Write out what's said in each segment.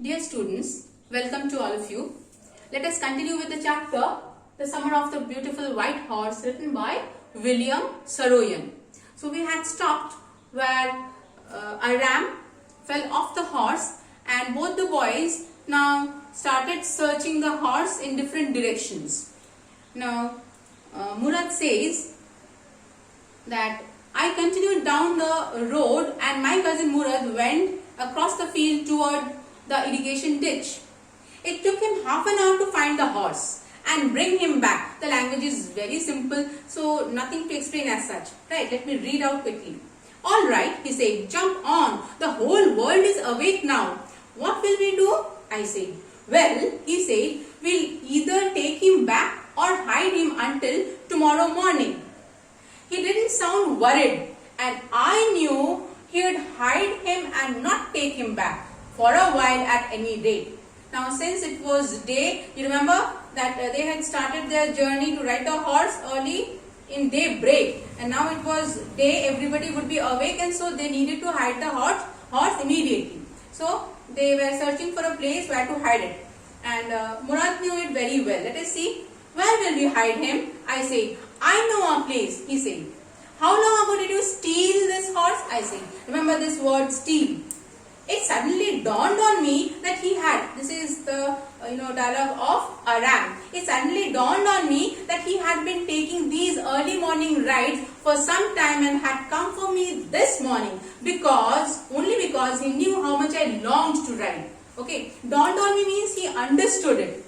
Dear students, welcome to all of you. Let us continue with the chapter, The Summer of the Beautiful White Horse, written by William Saroyan. So we had stopped where a ram fell off the horse and both the boys now started searching the horse in different directions. Now Murad says that I continued down the road and my cousin Murad went across the field toward the irrigation ditch. It took him half an hour to find the horse and bring him back. The language is very simple, so nothing to explain as such. Right, let me read out quickly. All right, he said, jump on. The whole world is awake now. What will we do? I said. Well, he said, we'll either take him back or hide him until tomorrow morning. He didn't sound worried and I knew he'd hide him and not take him back for a while at any rate. Now since it was day, you remember that they had started their journey to ride the horse early in daybreak, and now it was day, everybody would be awake, and so they needed to hide the horse immediately. So they were searching for a place where to hide it, and Murad knew it very well. Let us see, where will we hide him? I said, I know a place, he said. How long ago did you steal this horse? I said. Remember this word steal. It suddenly dawned on me that he had, this is the dialogue of a ram. It suddenly dawned on me that he had been taking these early morning rides for some time and had come for me this morning only because he knew how much I longed to ride. Okay, dawned on me means he understood it.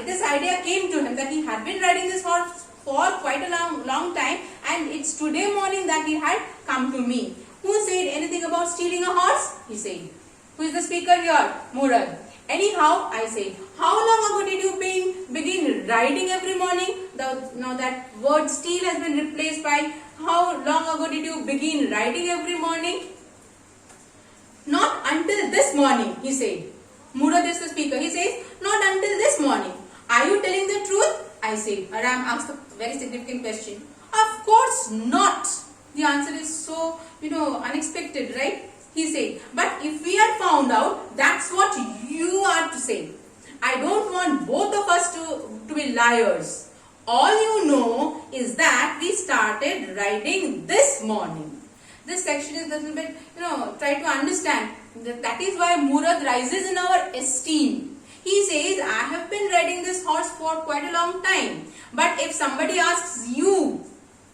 This idea came to him that he had been riding this horse for quite a long time, and it's today morning that he had come to me. Who said anything about stealing a horse? He said. Who is the speaker here? Murad. Anyhow, I said, how long ago did you begin riding every morning? Now that word steal has been replaced by how long ago did you begin riding every morning? Not until this morning, he said. Murad is the speaker. He says, not until this morning. Are you telling the truth? I said. Ram asked a very significant question. Of course not. The answer is so, unexpected, right? He said, but if we are found out, that's what you are to say. I don't want both of us to be liars. All you know is that we started riding this morning. This section is a little bit, try to understand. That is why Murad rises in our esteem. He says, I have been riding this horse for quite a long time. But if somebody asks you,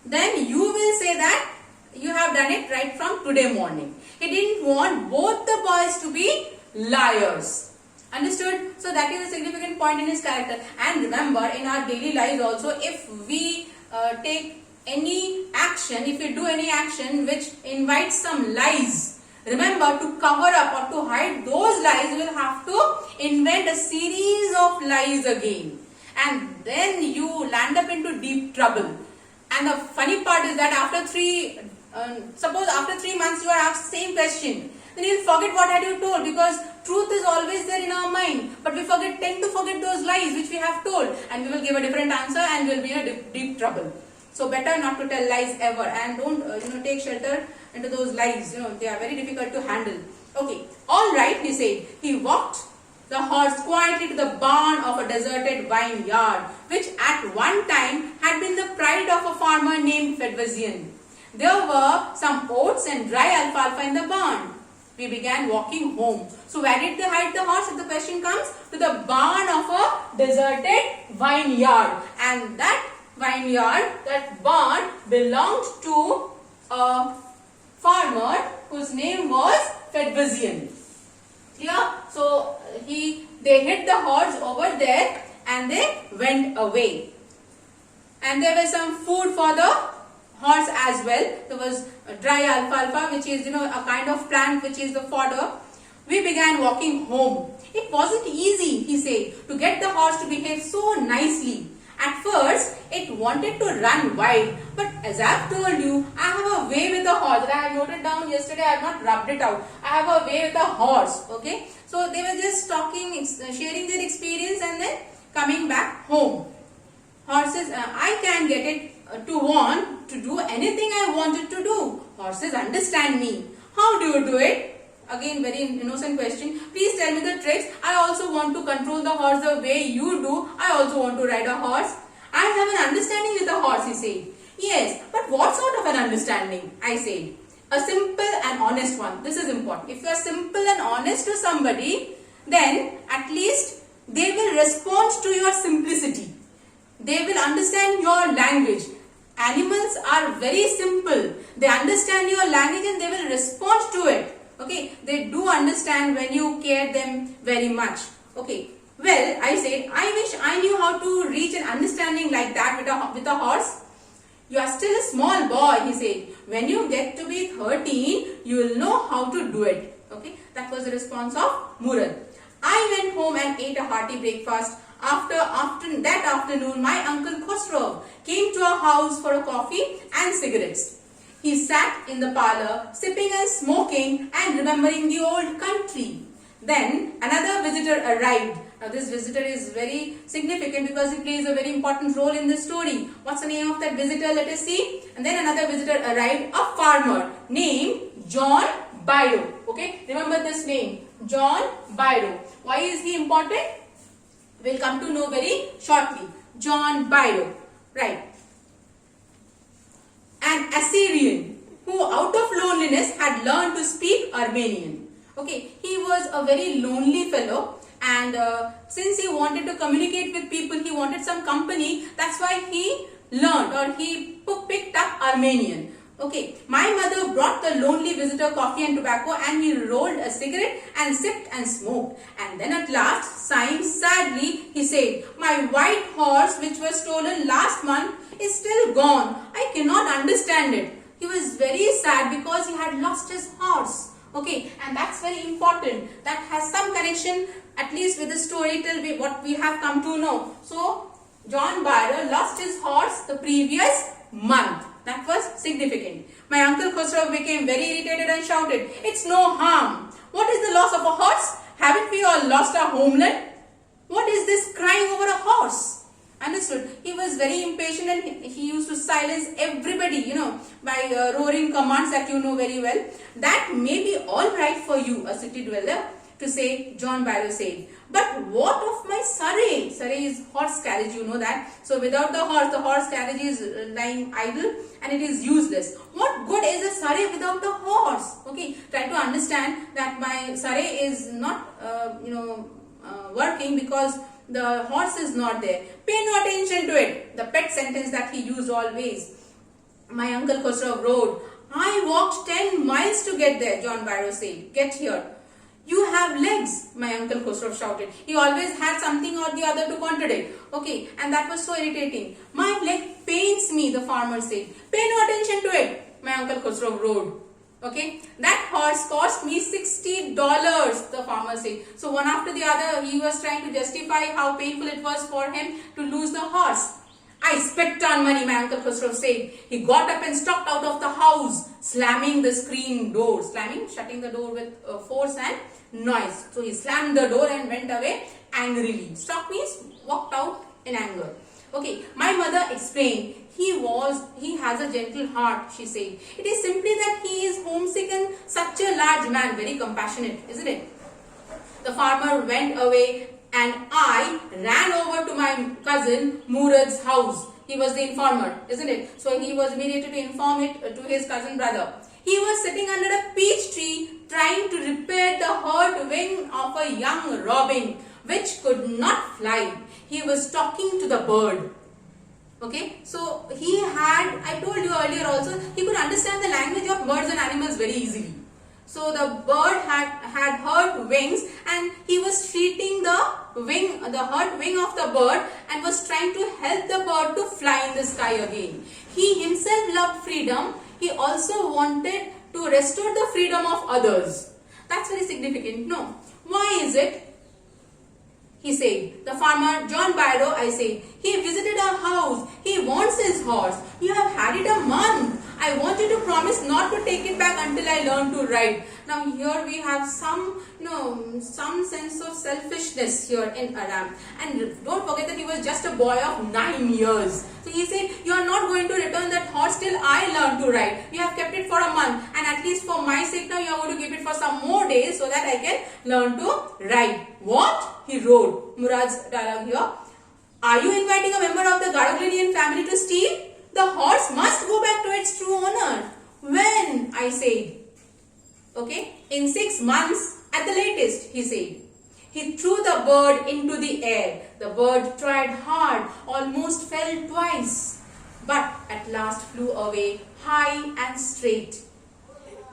then you will say that you have done it right from today morning. He didn't want both the boys to be liars. Understood? So that is a significant point in his character. And remember, in our daily lives also, if we take any action, if we do any action which invites some lies, remember, to cover up or to hide those lies, we will have to invent a series of lies again. And then you land up into deep trouble. And the funny part is that suppose after 3 months you are asked the same question, then you will forget what had you told, because truth is always there in our mind, but we tend to forget those lies which we have told, and we will give a different answer and we will be in a deep trouble. So better not to tell lies ever, and don't take shelter into those lies. They are very difficult to handle. Okay, all right, he said. He walked the horse quietly to the barn of a deserted vineyard, which at one time had been the pride of a farmer named Fedvazian. There were some oats and dry alfalfa in the barn. We began walking home. So where did they hide the horse? If the question comes, to the barn of a deserted vineyard. And that vineyard, that barn, belonged to a farmer whose name was Fedvazian. Clear? So they hid the horse over there and they went away. And there was some food for the horse as well. There was dry alfalfa, which is a kind of plant which is the fodder. We began walking home. It wasn't easy, he said, to get the horse to behave so nicely. At first, it wanted to run wild, but as I have told you, I have a way with the horse. I have noted down yesterday, I have not rubbed it out. I have a way with the horse, okay. So they were just talking, sharing their experience and then coming back home. Horses, I can get it to want to do anything I wanted to do. Horses understand me. How do you do it? again very innocent question. Please tell me the tricks. I also want to control the horse the way you do. I also want to ride a horse. I have an understanding with the horse, he said. Yes, but what sort of an understanding? I said. A simple and honest one. This is important. If you are simple and honest to somebody, then at least they will respond to your simplicity. They will understand your language. Animals are very simple. They understand your language and they will respond to it. Okay, they do understand when you care them very much. Okay, well, I said, I wish I knew how to reach an understanding like that with a horse. You are still a small boy, he said. When you get to be 13, you will know how to do it. Okay, that was the response of Murad. I went home and ate a hearty breakfast. After that afternoon, my uncle Khosrow came to our house for a coffee and cigarettes. He sat in the parlor, sipping and smoking and remembering the old country. Then another visitor arrived. Now this visitor is very significant because he plays a very important role in this story. What's the name of that visitor? Let us see. And then another visitor arrived, a farmer named John Byro. Okay, remember this name, John Byro. Why is he important? We'll come to know very shortly. John Byro, right? An Assyrian who out of loneliness had learned to speak Armenian. Okay, he was a very lonely fellow, and since he wanted to communicate with people, he wanted some company. That's why he learned, or he picked up Armenian. Okay, my mother brought the lonely visitor coffee and tobacco, and he rolled a cigarette and sipped and smoked. And then at last, sighing sadly, he said, my white horse which was stolen last month is still gone. I cannot understand it. He was very sad because he had lost his horse. Okay, and that's very important. That has some connection at least with the story till what we have come to know. So, John Byro lost his horse the previous month. That was significant. My uncle Khosrow became very irritated and shouted, it's no harm. What is the loss of a horse? Haven't we all lost our homeland? What is this crying over a horse? Understood. He was very impatient and he used to silence everybody, by roaring commands that you know very well. That may be all right for you, a city dweller, to say, John Byro said. But what of my surrey? Surrey is horse carriage, you know that. So without the horse carriage is lying idle and it is useless. What good is a surrey without the horse? Okay, try to understand that my surrey is not, working because the horse is not there. Pay no attention to it. The pet sentence that he used always. My uncle Khosrow wrote, I walked 10 miles to get there, John Byro said. Get here. You have legs, my uncle Khosrow shouted. He always had something or the other to contradict. Okay, and that was so irritating. My leg pains me, the farmer said. Pay no attention to it, my uncle Khosrow wrote. Okay, that horse cost me $60, the farmer said. So one after the other, he was trying to justify how painful it was for him to lose the horse. I spent on money, my uncle Khosrow said. He got up and stalked out of the house, slamming the screen door. Slamming, shutting the door with force and noise. So he slammed the door and went away angrily. Stalk means walked out in anger. Okay, my mother explained. He has a gentle heart, she said. It is simply that he is homesick and such a large man, very compassionate, isn't it? The farmer went away and I ran over to my cousin Murad's house. He was the informer, isn't it? So he was immediately to inform it to his cousin brother. He was sitting under a peach tree trying to repair the hurt wing of a young robin which could not fly. He was talking to the bird. Okay, so I told you earlier also, he could understand the language of birds and animals very easily. So the bird had hurt wings and he was treating the hurt wing of the bird and was trying to help the bird to fly in the sky again. He himself loved freedom. He also wanted to restore the freedom of others. That's very significant. No. Why is it? He said, the farmer John Byro, I said, he visited our house. He wants his horse. You have had it a month. I want you to promise not to take it back until I learn to ride. Now here we have some, some sense of selfishness here in Aram. And don't forget that he was just a boy of 9 years. So he said, you are not going to return that horse till I learn to ride. You have kept it for a month, and at least for my sake now you are going to keep it for some more days so that I can learn to ride. What? He wrote. Murad's dialogue here. Are you inviting a member of the Garuglinian family to steal? The horse must go back to its true owner. When? I said. Okay, in 6 months at the latest, he said. He threw the bird into the air. The bird tried hard, almost fell twice, but at last flew away high and straight.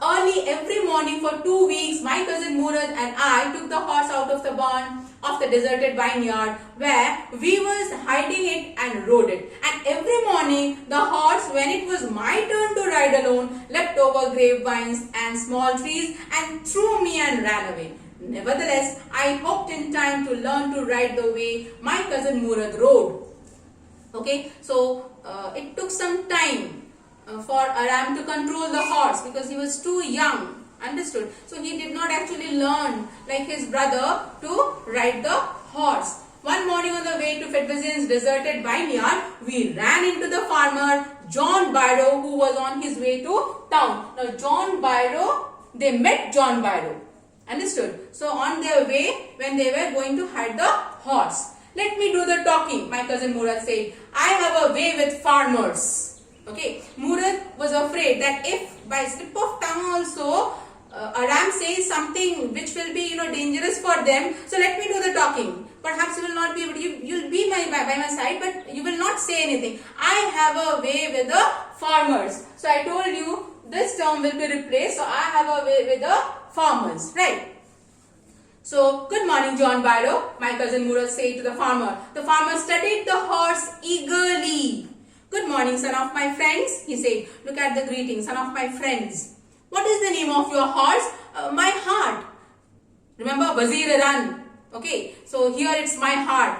Early every morning for 2 weeks, my cousin Murad and I took the horse out of the barn of the deserted vineyard where we was hiding it and rode it. And every morning, the horse, when it was my turn to ride alone, leapt over grapevines and small trees and threw me and ran away. Nevertheless, I hoped in time to learn to ride the way my cousin Murad rode. Okay, so it took some time for Aram to control the horse because he was too young. Understood? So he did not actually learn like his brother to ride the horse. One morning on the way to Fedvizin's deserted vineyard, we ran into the farmer John Byro, who was on his way to town. Now John Byro, they met John Byro. Understood? So on their way, when they were going to hide the horse. Let me do the talking, my cousin Murad said. I have a way with farmers. Okay, Murad was afraid that if by slip of tongue also Aram says something which will be dangerous for them, so let me do the talking. Perhaps you will not be able to, you'll be by my side, but you will not say anything. I have a way with the farmers. So I told you this term will be replaced. So I have a way with the farmers, right? So, good morning, John Byro, my cousin Murad said to the farmer. The farmer studied the horse eagerly. Good morning, son of my friends, he said. Look at the greeting, son of my friends. What is the name of your horse? My heart. Remember, Wazir-e-Ran. Okay, so here it's my heart.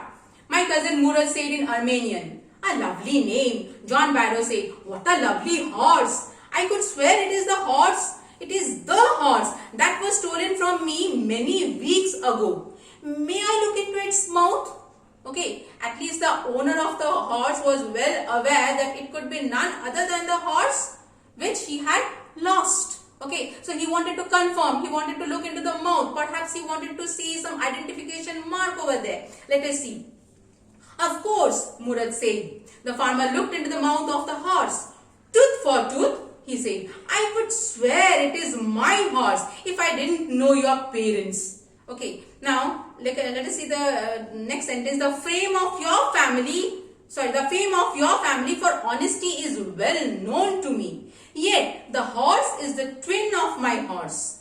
My cousin Murad said in Armenian. A lovely name. John Byro said, what a lovely horse. I could swear it is the horse. It is the horse that was stolen from me many weeks ago. May I look into its mouth? Okay, at least the owner of the horse was well aware that it could be none other than the horse which he had lost. Okay, so he wanted to confirm, he wanted to look into the mouth. Perhaps he wanted to see some identification mark over there. Let us see. Of course, Murad said. The farmer looked into the mouth of the horse. Tooth for tooth, he said. I would swear it is my horse if I didn't know your parents. Okay, now let us see the next sentence. The fame of your family for honesty is well known to me. Yet the horse is the twin of my horse.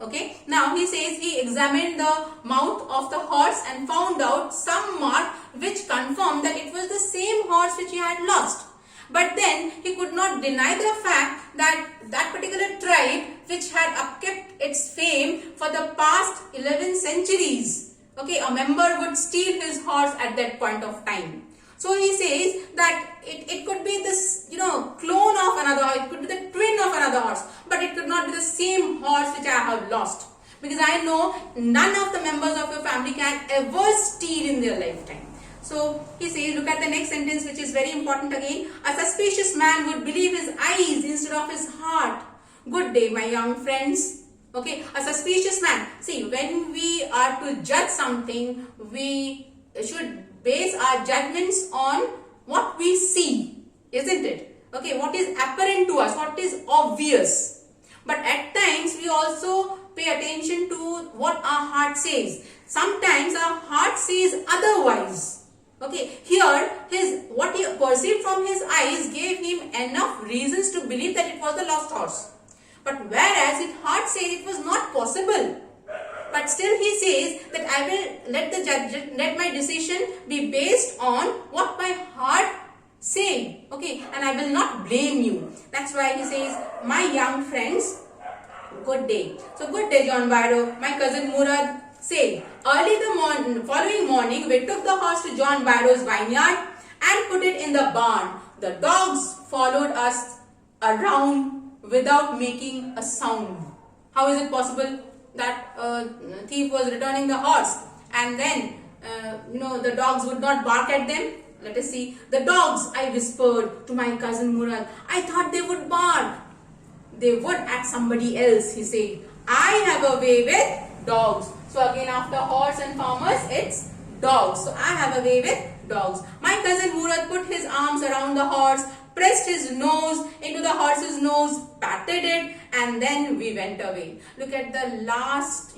Okay, now he says he examined the mouth of the horse and found out some mark which confirmed that it was the same horse which he had lost. But then he could not deny the fact that that particular tribe which had upkept its fame for the past 11 centuries, okay, a member would steal his horse at that point of time. So he says that it could be this, clone of another horse, it could be the twin of another horse, but it could not be the same horse which I have lost. Because I know none of the members of your family can ever steal in their lifetime. So he says, look at the next sentence which is very important again. A suspicious man would believe his eyes instead of his heart. Good day, my young friends. Okay, a suspicious man. See, when we are to judge something, we should base our judgments on what we see, isn't it? Okay, what is apparent to us, what is obvious. But at times we also pay attention to what our heart says. Sometimes our heart says otherwise. Okay, here what he perceived from his eyes gave him enough reasons to believe that it was the lost horse. But whereas his heart says it was not possible. But still he says that I will let my decision be based on what my heart says. Okay, and I will not blame you. That's why he says, my young friends, good day. So good day, John Byro. My cousin Murad said, early the following morning, we took the horse to John Byro's vineyard and put it in the barn. The dogs followed us around without making a sound. How is it possible that a thief was returning the horse and then the dogs would not bark at them? Let us see. The dogs, I whispered to my cousin Murad. I thought they would bark. They would at somebody else, he said. I have a way with dogs. So again, after horse and farmers, it's dogs. So I have a way with dogs. My cousin Murad put his arms around the horse, pressed his nose into the horse's nose, patted it, and then we went away. Look at the last,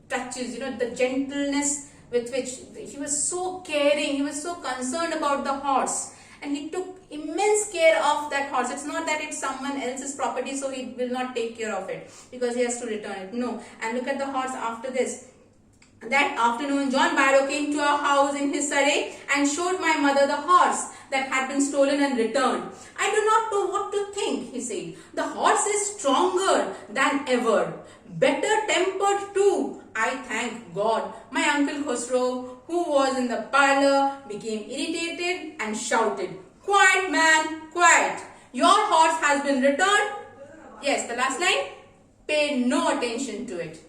touches, the gentleness with which he was so caring, he was so concerned about the horse. And he took immense care of that horse. It's not that it's someone else's property, so he will not take care of it because he has to return it. No. And look at the horse after this. That afternoon, John Barrow came to our house in his surrey and showed my mother the horse that had been stolen and returned. I do not know what to think, he said. The horse is stronger than ever, better tempered too. I thank God. My uncle Khosrow, who was in the parlour, became irritated and shouted, "Quiet, man, quiet. Your horse has been returned." Yes, the last line. Pay no attention to it.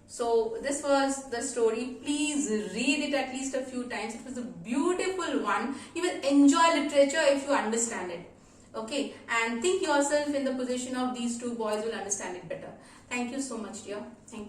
So this was the story. Please read it at least a few times. It was a beautiful one. You will enjoy literature if you understand it. Okay, and think yourself in the position of these two boys will understand it better. Thank you so much, dear. Thank you.